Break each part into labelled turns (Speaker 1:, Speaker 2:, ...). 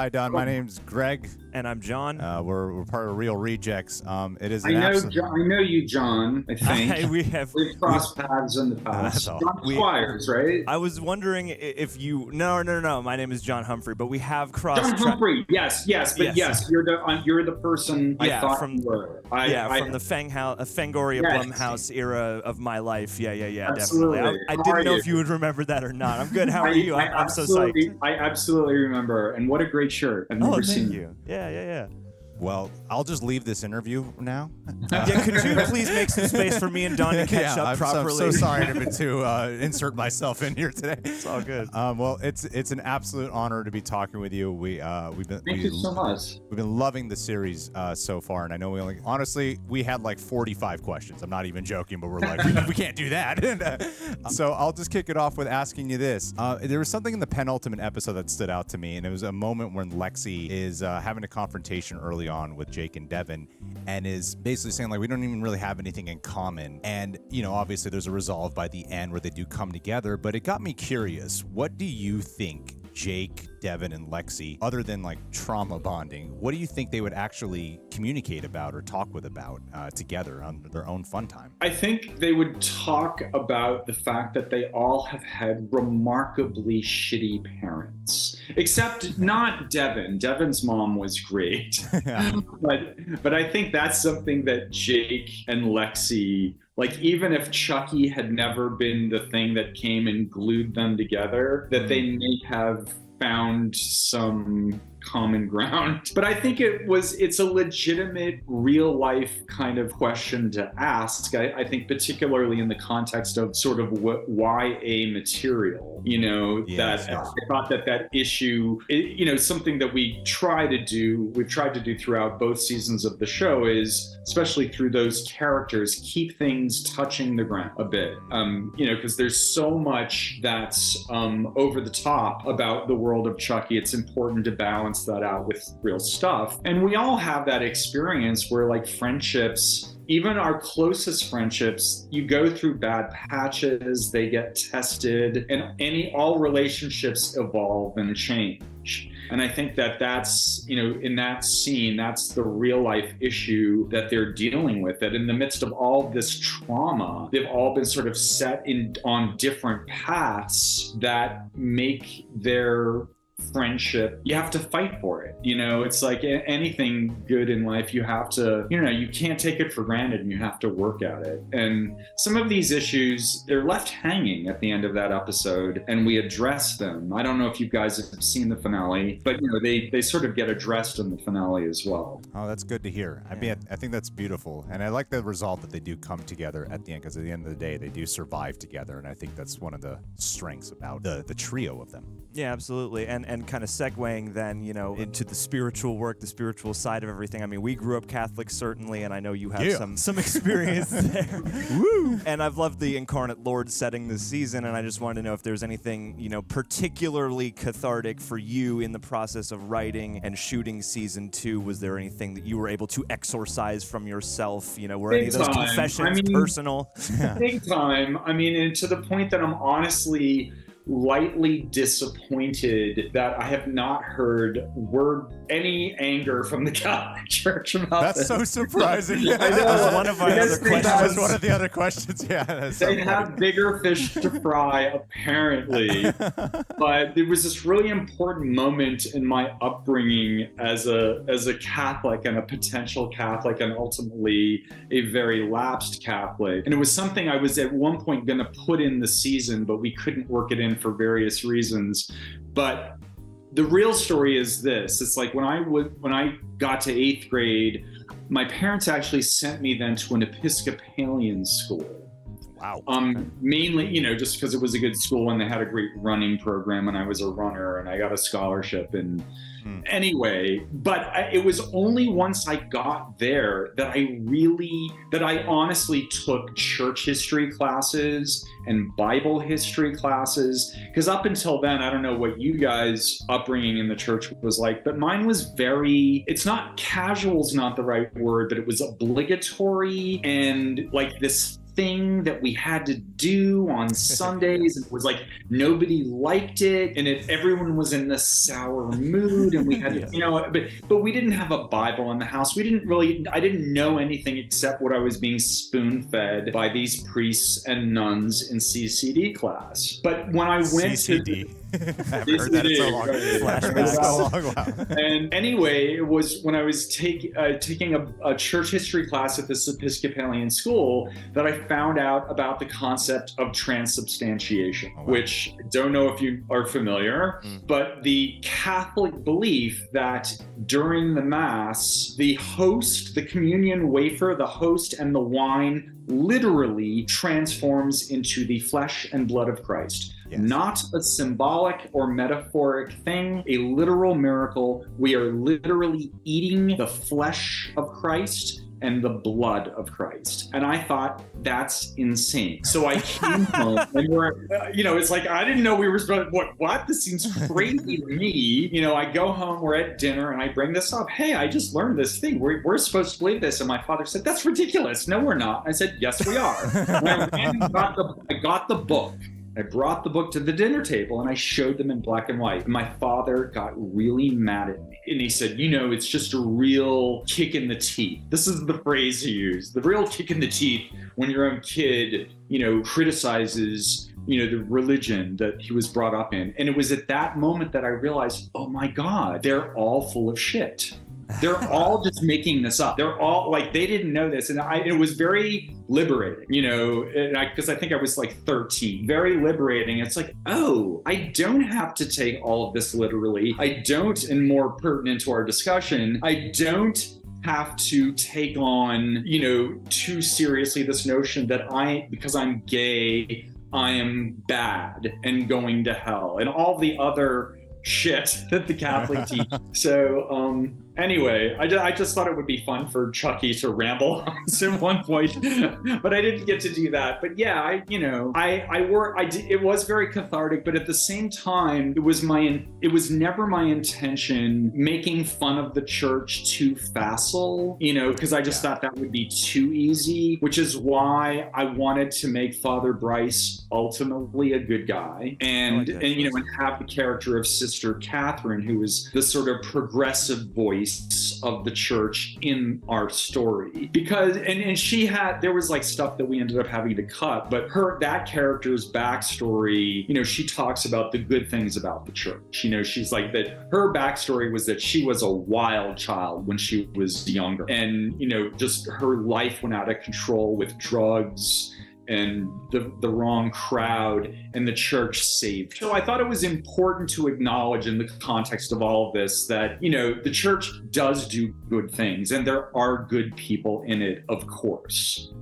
Speaker 1: Hi, Don. My name's Greg.
Speaker 2: And I'm John.
Speaker 1: We're part of Real Rejects. It is.
Speaker 3: I know you, John. I think
Speaker 2: we've
Speaker 3: crossed paths in the past. John Squires, right?
Speaker 2: I was wondering if you. No. My name is John Humphrey, but we have crossed.
Speaker 3: John Humphrey. Yes. You're the person I thought you were.
Speaker 2: From the Fangoria Blumhouse era of my life. Yeah,
Speaker 3: absolutely.
Speaker 2: definitely. I didn't know if you would remember that or not. I'm good. How are you? I'm so psyched.
Speaker 3: I absolutely remember, and what a great shirt. I've never seen
Speaker 2: thank you. Yeah.
Speaker 1: Well, I'll just leave this interview now.
Speaker 2: Could you please make some space for me and Don to catch up properly?
Speaker 1: I'm so sorry to insert myself in here today.
Speaker 2: It's all good.
Speaker 1: Well, it's an absolute honor to be talking with you.
Speaker 3: Thank you so much.
Speaker 1: We've been loving the series so far, and I know we had like 45 questions. I'm not even joking, but we're like, we can't do that. So I'll just kick it off with asking you this. There was something in the penultimate episode that stood out to me, and it was a moment when Lexi is having a confrontation early on with Jake and Devon, and is basically saying like, we don't even really have anything in common. And obviously there's a resolve by the end where they do come together, but it got me curious. What do you think Jake, Devon, and Lexi, other than like trauma bonding, what do you think they would actually communicate about or talk about together on their own fun time?
Speaker 3: I think they would talk about the fact that they all have had remarkably shitty parents, except not Devon. Devon's mom was great. but I think that's something that Jake and Lexi, like, even if Chucky had never been the thing that came and glued them together, that they may have found some common ground. But I think it's a legitimate real life kind of question to ask. I think particularly in the context of sort of YA material, that I thought that issue, something that we've tried to do throughout both seasons of the show is, especially through those characters, keep things touching the ground a bit, because there's so much that's over the top about the world of Chucky. It's important to balance that out with real stuff. And we all have that experience where, like, friendships, even our closest friendships, you go through bad patches, they get tested, and all relationships evolve and change. And I think that's, in that scene, that's the real life issue that they're dealing with. That in the midst of all this trauma, they've all been sort of set on different paths that make their friendship, you have to fight for it. It's like anything good in life, you have to, you can't take it for granted, and you have to work at it. And some of these issues, they're left hanging at the end of that episode, and we address them. I don't know if you guys have seen the finale, but they sort of get addressed in the finale as well.
Speaker 1: Oh, that's good to hear. I mean, I think that's beautiful, and I like the resolve that they do come together at the end, because at the end of the day, they do survive together, and I think that's one of the strengths about the trio of them.
Speaker 2: Yeah, absolutely. And kind of segueing then, into the spiritual work, the spiritual side of everything. I mean, we grew up Catholic, certainly, and I know you have some experience there. Woo! And I've loved the Incarnate Lord setting this season, and I just wanted to know if there's anything, particularly cathartic for you in the process of writing and shooting season 2. Was there anything that you were able to exorcise from yourself? Were any of those confessions personal?
Speaker 3: Big time. I mean, and to the point that I'm honestly lightly disappointed that I have not heard any anger from the Catholic Church about this.
Speaker 1: That's so surprising.
Speaker 2: I know. That was one of our other questions.
Speaker 1: That was one of the other questions. Yeah,
Speaker 3: they have bigger fish to fry, apparently. But there was this really important moment in my upbringing as a Catholic and a potential Catholic, and ultimately a very lapsed Catholic. And it was something I was at one point going to put in the season, but we couldn't work it in for various reasons. But the real story is this. It's like when I got to 8th grade, my parents actually sent me then to an Episcopalian school.
Speaker 1: Wow.
Speaker 3: Mainly, just because it was a good school and they had a great running program, and I was a runner and I got a scholarship. And anyway, but it was only once I got there that I honestly took church history classes and Bible history classes. Because up until then, I don't know what you guys' upbringing in the church was like, but mine was it's not casual is not the right word, but it was obligatory, and like this thing that we had to do on Sundays. And it was like nobody liked it, and everyone was in this sour mood, and we had to, but we didn't have a Bible in the house. I didn't know anything except what I was being spoon-fed by these priests and nuns in CCD class. But when I went
Speaker 1: CCD.
Speaker 3: to
Speaker 1: I've heard that in so long.
Speaker 2: Flashbacks.
Speaker 3: And anyway, it was when I was taking a church history class at this Episcopalian school that I found out about the concept of transubstantiation, which I don't know if you are familiar, but the Catholic belief that during the Mass, the host, the communion wafer, the host, and the wine literally transforms into the flesh and blood of Christ. Yes. Not a symbolic or metaphoric thing, a literal miracle. We are literally eating the flesh of Christ and the blood of Christ. And I thought, that's insane. So I came home and it's like, I didn't know we were supposed to, what? This seems crazy to me. I go home, we're at dinner, and I bring this up. Hey, I just learned this thing. We're supposed to believe this. And my father said, that's ridiculous. No, we're not. I said, yes, we are. And I got the book. I brought the book to the dinner table and I showed them in black and white. And my father got really mad at me. And he said, it's just a real kick in the teeth. This is the phrase he used. The real kick in the teeth when your own kid, criticizes, the religion that he was brought up in. And it was at that moment that I realized, oh my God, they're all full of shit. They're all just making this up. They're all like, they didn't know this. And it was very liberating, because I think I was like 13, very liberating. It's like, oh, I don't have to take all of this literally. I don't, and more pertinent to our discussion, I don't have to take on, too seriously this notion that because I'm gay, I am bad and going to hell and all the other shit that the Catholic teach. So anyway, I just thought it would be fun for Chucky to ramble on at one point, but I didn't get to do that. But yeah, it was very cathartic, but at the same time, it was never my intention making fun of the church too facile, because I just thought that would be too easy, which is why I wanted to make Father Bryce ultimately a good guy and have the character of Sister Catherine, who is the sort of progressive voice of the church in our story, because there was like stuff that we ended up having to cut, but that character's backstory, she talks about the good things about the church. She's like that her backstory was that she was a wild child when she was younger, and just her life went out of control with drugs and the wrong crowd, and the church saved. So I thought it was important to acknowledge in the context of all of this that, the church does do good things and there are good people in it, of course,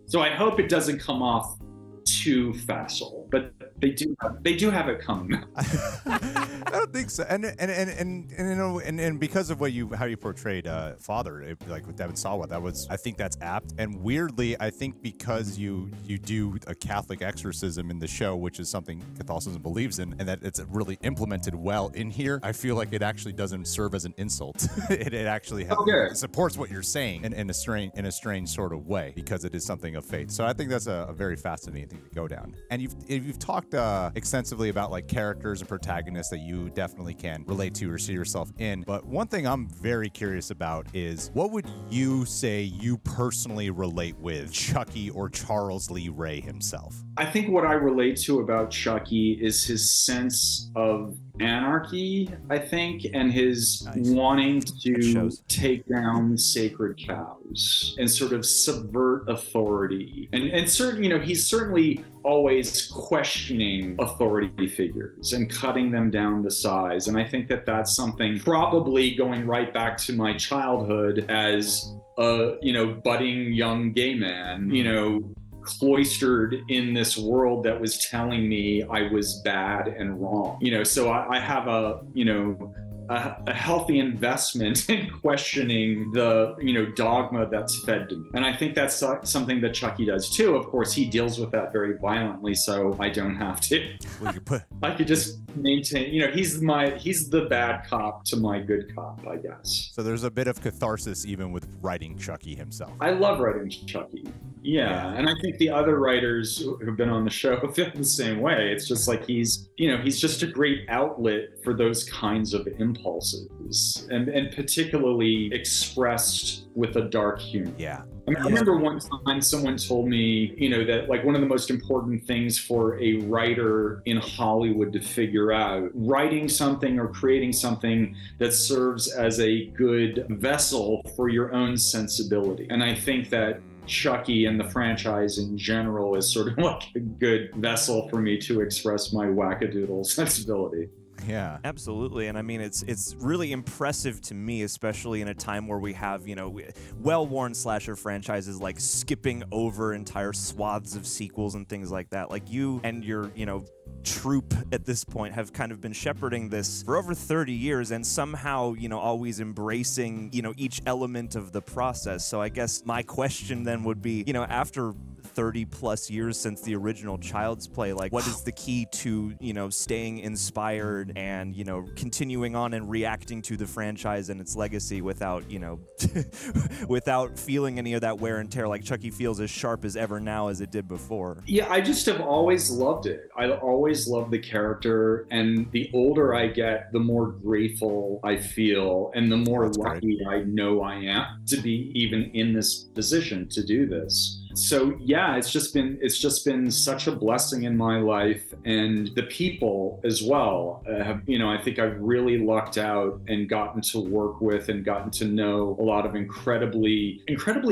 Speaker 3: So I hope it doesn't come off too facile, but they do have it coming.
Speaker 1: I don't think so. And because of how you portrayed Father, like with Devon Sawa, I think that's apt. And weirdly, I think because you do a Catholic exorcism in the show, which is something Catholicism believes in, and that it's really implemented well in here, I feel like it actually doesn't serve as an insult. it actually it supports what you're saying in a strange sort of way, because it is something of faith. So I think that's a very fascinating thing to go down. And you've talked extensively about like characters and protagonists that you definitely can relate to or see yourself in. But one thing I'm very curious about is, what would you say you personally relate with Chucky or Charles Lee Ray himself?
Speaker 3: I think what I relate to about Chucky is his sense of anarchy, I think, and his wanting to take down sacred cows and sort of subvert authority. And certainly, he's certainly always questioning authority figures and cutting them down to size. And I think that that's something probably going right back to my childhood as a, budding young gay man, cloistered in this world that was telling me I was bad and wrong. So I have a a healthy investment in questioning the, dogma that's fed to me. And I think that's something that Chucky does too. Of course, he deals with that very violently, so I don't have to. I could just maintain, he's the bad cop to my good cop, I guess.
Speaker 1: So there's a bit of catharsis even with writing Chucky himself.
Speaker 3: I love writing Chucky. Yeah, and I think the other writers who've been on the show feel the same way. It's just like he's just a great outlet for those kinds of impulses, and particularly expressed with a dark humor.
Speaker 1: Yeah.
Speaker 3: I remember one time someone told me, that like one of the most important things for a writer in Hollywood to figure out, writing something or creating something that serves as a good vessel for your own sensibility. And I think that Chucky and the franchise in general is sort of like a good vessel for me to express my wackadoodle sensibility.
Speaker 2: Yeah, absolutely. And I mean, it's really impressive to me, especially in a time where we have, well-worn slasher franchises like skipping over entire swaths of sequels and things like that. Like you and your, troupe at this point have kind of been shepherding this for over 30 years and somehow, always embracing, each element of the process. So I guess my question then would be, after 30 plus years since the original Child's Play, like what is the key to, staying inspired and, continuing on and reacting to the franchise and its legacy without, without feeling any of that wear and tear, like Chucky feels as sharp as ever now as it did before?
Speaker 3: Yeah, I just have always loved it. I always loved the character, and the older I get, the more grateful I feel and the more lucky I know I am to be even in this position to do this. So yeah, it's just been such a blessing in my life, and the people as well have, I think I've really lucked out and gotten to work with and gotten to know a lot of incredibly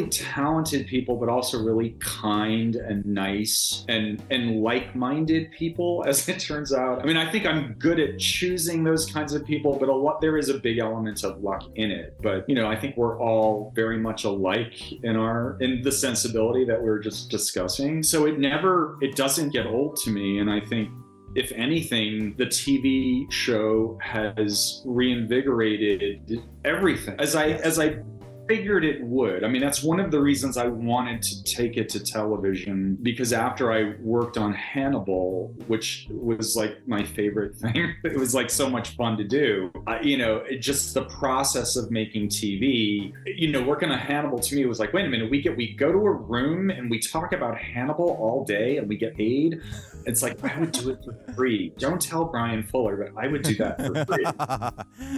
Speaker 3: talented people, but also really kind and nice and like-minded people, as it turns out. I mean, I think I'm good at choosing those kinds of people, but there is a big element of luck in it. But, I think we're all very much alike in the sensibility that we were just discussing. So it doesn't get old to me. And I think, if anything, the TV show has reinvigorated everything as I figured it would. I mean, that's one of the reasons I wanted to take it to television, because after I worked on Hannibal, which was like my favorite thing, it was like so much fun to do. Just the process of making TV, working on Hannibal to me was like, wait a minute, we go to a room and we talk about Hannibal all day and we get paid. It's like, I would do it for free. Don't tell Brian Fuller, but I would do that for free.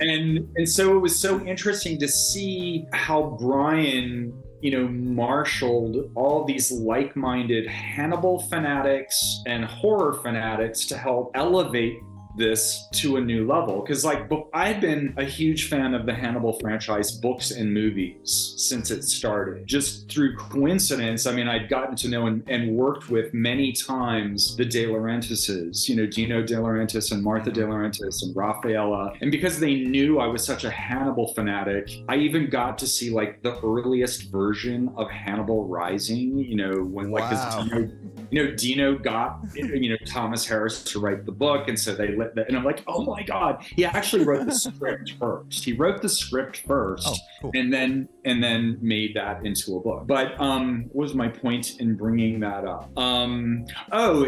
Speaker 3: And so it was so interesting to see how Brian, marshaled all these like-minded Hannibal fanatics and horror fanatics to help elevate this to a new level. Because I've been a huge fan of the Hannibal franchise books and movies since it started. Just through coincidence, I mean, I'd gotten to know and worked with many times the De Laurentises, Dino De Laurentiis and Martha De Laurentiis and Raffaella. And because they knew I was such a Hannibal fanatic, I even got to see like the earliest version of Hannibal Rising, when
Speaker 1: wow.
Speaker 3: Dino got, Thomas Harris to write the book. And so and I'm like, oh my God, he actually wrote the script first. He wrote the script first.
Speaker 1: Oh, cool.
Speaker 3: and then made that into a book. But what was my point in bringing that up?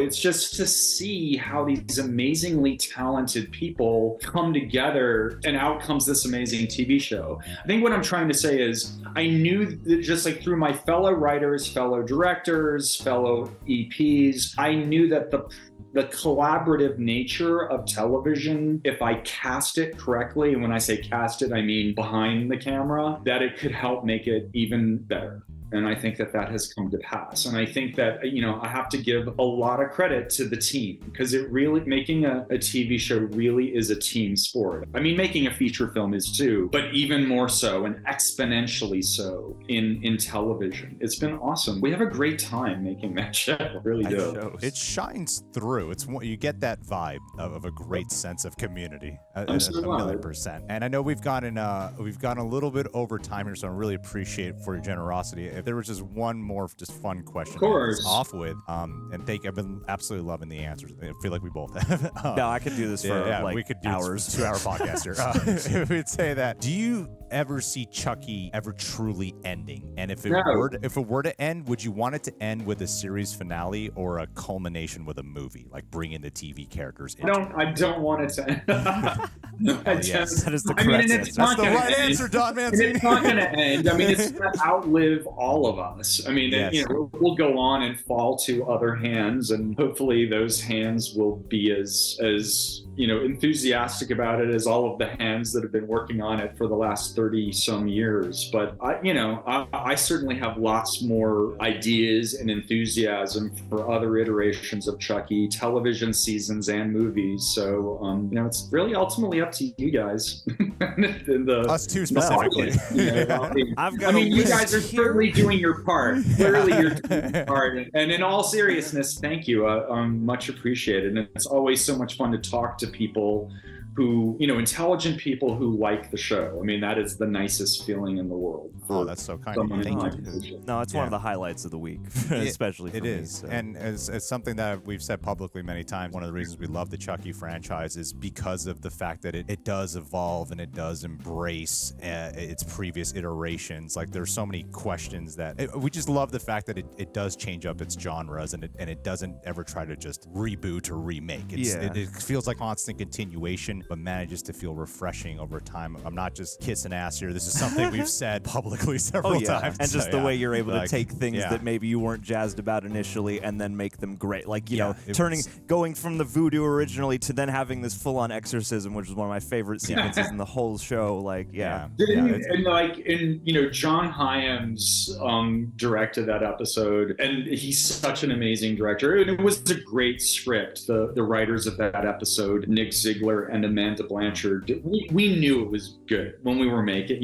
Speaker 3: It's just to see how these amazingly talented people come together and out comes this amazing TV show. I think what I'm trying to say is I knew that just like through my fellow writers, fellow directors, fellow EPs, I knew that the collaborative nature of television, if I cast it correctly, and when I say cast it, I mean behind the camera, that it could help make it even better. And I think that has come to pass. And I think that, I have to give a lot of credit to the team, because it really, making a TV show really is a team sport. I mean, making a feature film is too, but even more so and exponentially so in television. It's been awesome. We have a great time making that show. We really do.
Speaker 1: It shines through. You get that vibe of a great sense of community. A million %. And I know we've gone a little bit over time here, so I really appreciate for your generosity. if there was just one more just fun question,
Speaker 3: of course,
Speaker 1: off with, and I've been absolutely loving the answers. I feel like we both have.
Speaker 2: No, I could do this for like
Speaker 1: we could do
Speaker 2: hours.
Speaker 1: 2-hour podcast here. We'd say that. Do you ever see Chucky ever truly ending? And if it were to end, would you want it to end with a series finale or a culmination with a movie, like bringing the TV characters in?
Speaker 3: I don't want it to end.
Speaker 2: Yes, that is the correct answer.
Speaker 1: That's the right answer, Don Mancini.
Speaker 3: It's not going to end. I mean, it's going to outlive all of us. I mean,
Speaker 1: Yes.
Speaker 3: we'll go on and fall to other hands, and hopefully those hands will be as enthusiastic about it as all of the hands that have been working on it for the last 30 some years. But I certainly have lots more ideas and enthusiasm for other iterations of Chucky, television seasons and movies. So it's really ultimately up to you guys.
Speaker 1: Us two specifically.
Speaker 3: You guys are certainly doing your part. Clearly, you're doing your part. And in all seriousness, thank you. Much appreciated. And it's always so much fun to talk to people who, intelligent people who like the show. I mean, that is the nicest feeling in the world.
Speaker 1: Oh, that's so kind of you. Thank you.
Speaker 2: No, it's one of the highlights of the week, especially for me.
Speaker 1: It is.
Speaker 2: So.
Speaker 1: And it's something that we've said publicly many times. One of the reasons we love the Chucky franchise is because of the fact that it does evolve and it does embrace its previous iterations. Like, there's so many questions that we just love the fact that it does change up its genres and it doesn't ever try to just reboot or remake. It feels like constant continuation, but manages to feel refreshing over time. I'm not just kissing ass here. This is something we've said publicly several times.
Speaker 2: And just the way you're able to take things that maybe you weren't jazzed about initially and then make them great. Like, going from the voodoo originally to then having this full-on exorcism, which is one of my favorite sequences in the whole show.
Speaker 3: John Hyams directed that episode, and he's such an amazing director. And it was a great script. The writers of that episode, Nick Ziegler and Amanda Blanchard, we knew it was good when we were making.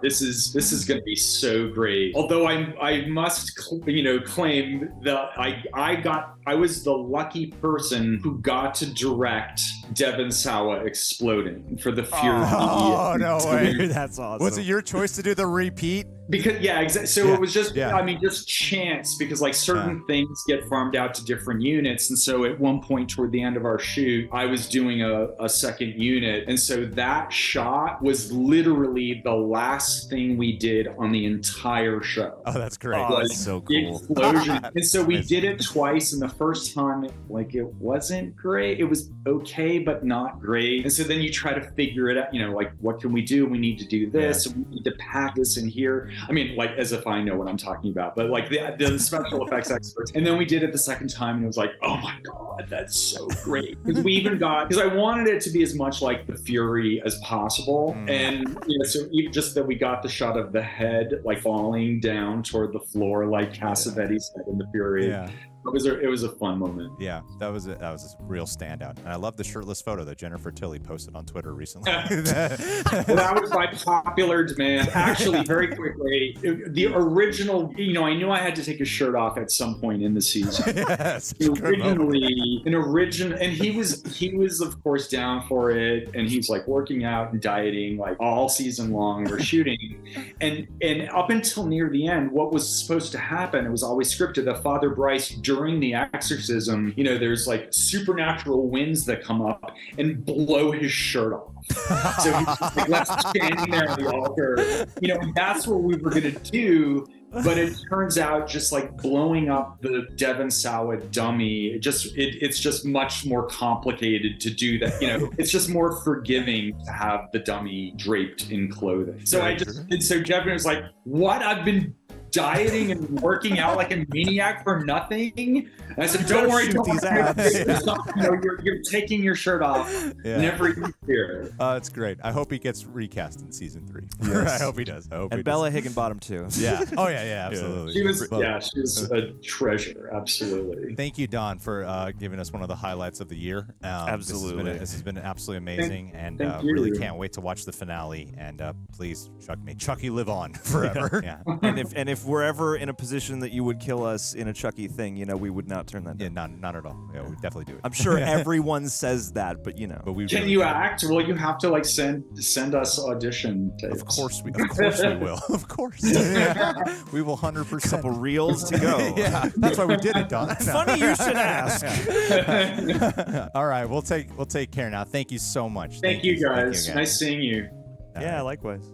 Speaker 3: This is going to be so great. Although I must claim that I was the lucky person who got to direct Devon Sawa exploding for the Fury.
Speaker 1: Oh, no way.
Speaker 2: That's awesome.
Speaker 1: Was it your choice to do the repeat?
Speaker 3: Because exactly. So it was just just chance, because certain things get farmed out to different units, and so at one point toward the end of our shoot, I was doing a second unit, and so that shot was literally the last thing we did on the entire show.
Speaker 1: Oh, that's great.
Speaker 2: Oh, that's so cool.
Speaker 3: Explosion. And so we did it twice, and the first time it wasn't great. It was okay, but not great. And so then you try to figure it out. What can we do? We need to do this. We need to pack this in here. I mean, as if I know what I'm talking about, but the special effects experts. And then we did it the second time, and it was like, oh my God, that's so great. Because I wanted it to be as much like the Fury as possible. And so even just that we got the shot of the head falling down toward the floor like Cassavetes said in the Fury. Yeah. It was a fun moment.
Speaker 1: Yeah, that was a real standout. And I love the shirtless photo that Jennifer Tilly posted on Twitter recently.
Speaker 3: Well, that was by popular demand. Actually, very quickly, the original, I knew I had to take his shirt off at some point in the season.
Speaker 1: Yes.
Speaker 3: And he was of course down for it, and he's working out and dieting all season long. We're shooting, and up until near the end, what was supposed to happen, it was always scripted, that Father Bryce, during the exorcism, there's supernatural winds that come up and blow his shirt off. So he's just left standing there on the altar. And that's what we were going to do. But it turns out just blowing up the Devon Sawa dummy, it's just much more complicated to do that. It's just more forgiving to have the dummy draped in clothing. So so Devon was like, what? I've been dieting and working out like a maniac for nothing? And I said, don't worry, you're taking your shirt off. Never even fear.
Speaker 1: It's great. I hope he gets recast in season 3.
Speaker 2: Yes.
Speaker 1: I hope he does.
Speaker 2: And Bella Higginbottom too.
Speaker 1: Yeah. Oh yeah, absolutely.
Speaker 3: She was a treasure. Absolutely.
Speaker 1: Thank you, Don, for giving us one of the highlights of the year.
Speaker 2: Absolutely.
Speaker 1: This has been absolutely amazing, and really can't wait to watch the finale. And please, Chucky, live on forever.
Speaker 2: And if if we're ever in a position that you would kill us in a Chucky thing, we would not turn that down.
Speaker 1: Yeah, not at all. Yeah, we definitely do it.
Speaker 2: I'm sure everyone says that, but
Speaker 1: But we
Speaker 3: Can
Speaker 1: really
Speaker 3: you
Speaker 1: do.
Speaker 3: act? Well, you have to like send us audition tapes.
Speaker 1: Of course we will. Of course. We will 100%.
Speaker 2: Couple reels to go.
Speaker 1: Yeah, that's why we did it, Don.
Speaker 2: It's funny you should ask.
Speaker 1: All right, we'll take care now. Thank you so much.
Speaker 3: Thank you guys. Nice seeing you.
Speaker 2: Yeah, likewise.